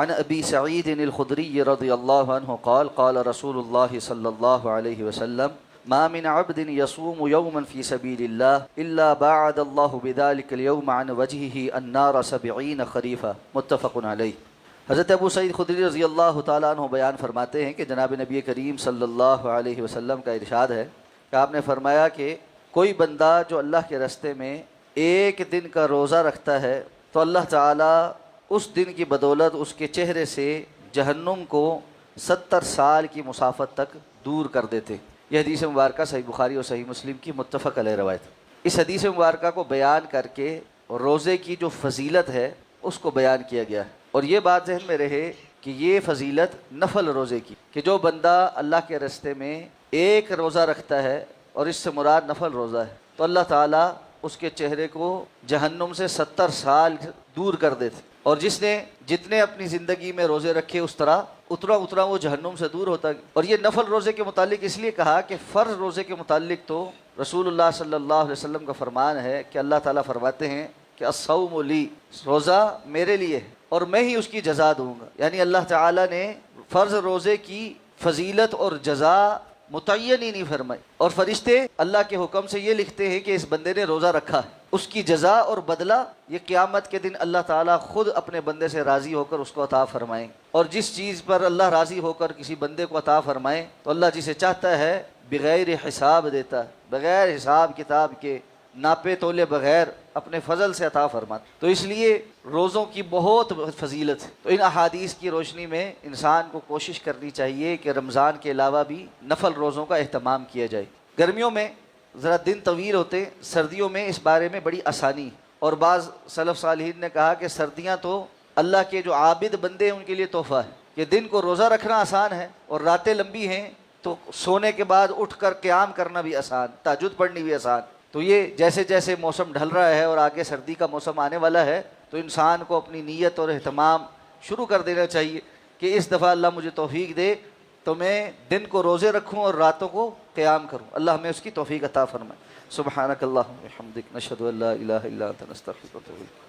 عن ابی سعید الخدری رضی اللہ عنہ قال قال رسول اللہ صلی اللہ علیہ وسلم ما من عبد يصوم يوما في سبيل الله إلا باعد الله بذلك اليوم عن وجهه النار 70 خريفا متفق علیہ۔ حضرت ابو سعید خدری رضی اللہ تعالیٰ عنہ بیان فرماتے ہیں کہ جناب نبی کریم صلی اللہ علیہ وسلم کا ارشاد ہے کہ آپ نے فرمایا کہ کوئی بندہ جو اللہ کے راستے میں ایک دن کا روزہ رکھتا ہے تو اللہ تعالیٰ اس دن کی بدولت اس کے چہرے سے جہنم کو 70 سال کی مسافت تک دور کر دیتے۔ یہ حدیث مبارکہ صحیح بخاری اور صحیح مسلم کی متفق علیہ روایت۔ اس حدیث مبارکہ کو بیان کر کے روزے کی جو فضیلت ہے اس کو بیان کیا گیا ہے، اور یہ بات ذہن میں رہے کہ یہ فضیلت نفل روزے کی، کہ جو بندہ اللہ کے راستے میں ایک روزہ رکھتا ہے اور اس سے مراد نفل روزہ ہے تو اللہ تعالیٰ اس کے چہرے کو جہنم سے 70 سال دور کر دیتے، اور جس نے جتنے اپنی زندگی میں روزے رکھے اس طرح اترا وہ جہنم سے دور ہوتا ہے۔ اور یہ نفل روزے کے متعلق اس لیے کہا کہ فرض روزے کے متعلق تو رسول اللہ صلی اللہ علیہ وسلم کا فرمان ہے کہ اللہ تعالیٰ فرماتے ہیں کہ الصوم لی، روزہ میرے لیے ہے اور میں ہی اس کی جزا دوں گا، یعنی اللہ تعالیٰ نے فرض روزے کی فضیلت اور جزا متعین ہی نہیں فرمائی، اور فرشتے اللہ کے حکم سے یہ لکھتے ہیں کہ اس بندے نے روزہ رکھا ہے، اس کی جزا اور بدلہ یہ قیامت کے دن اللہ تعالیٰ خود اپنے بندے سے راضی ہو کر اس کو عطا فرمائیں، اور جس چیز پر اللہ راضی ہو کر کسی بندے کو عطا فرمائیں تو اللہ جسے چاہتا ہے بغیر حساب دیتا ہے، بغیر حساب کتاب کے، ناپے تولے بغیر اپنے فضل سے عطا فرماتا۔ تو اس لیے روزوں کی بہت فضیلت ہے، تو ان احادیث کی روشنی میں انسان کو کوشش کرنی چاہیے کہ رمضان کے علاوہ بھی نفل روزوں کا اہتمام کیا جائے۔ گرمیوں میں ذرا دن طویل ہوتے، سردیوں میں اس بارے میں بڑی آسانی، اور بعض سلف صالحین نے کہا کہ سردیاں تو اللہ کے جو عابد بندے ہیں ان کے لیے تحفہ ہے، کہ دن کو روزہ رکھنا آسان ہے اور راتیں لمبی ہیں تو سونے کے بعد اٹھ کر قیام کرنا بھی آسان، تہجد پڑھنی بھی آسان۔ تو یہ جیسے جیسے موسم ڈھل رہا ہے اور آگے سردی کا موسم آنے والا ہے تو انسان کو اپنی نیت اور اہتمام شروع کر دینا چاہیے کہ اس دفعہ اللہ مجھے توفیق دے تو میں دن کو روزے رکھوں اور راتوں کو قیام کروں، اللہ ہمیں اس کی توفیق عطا فرمائے۔ سبحانک اللہم و بحمدک، نشہد ان لا الہ الا انت، نستغفرک و نتوب الیک۔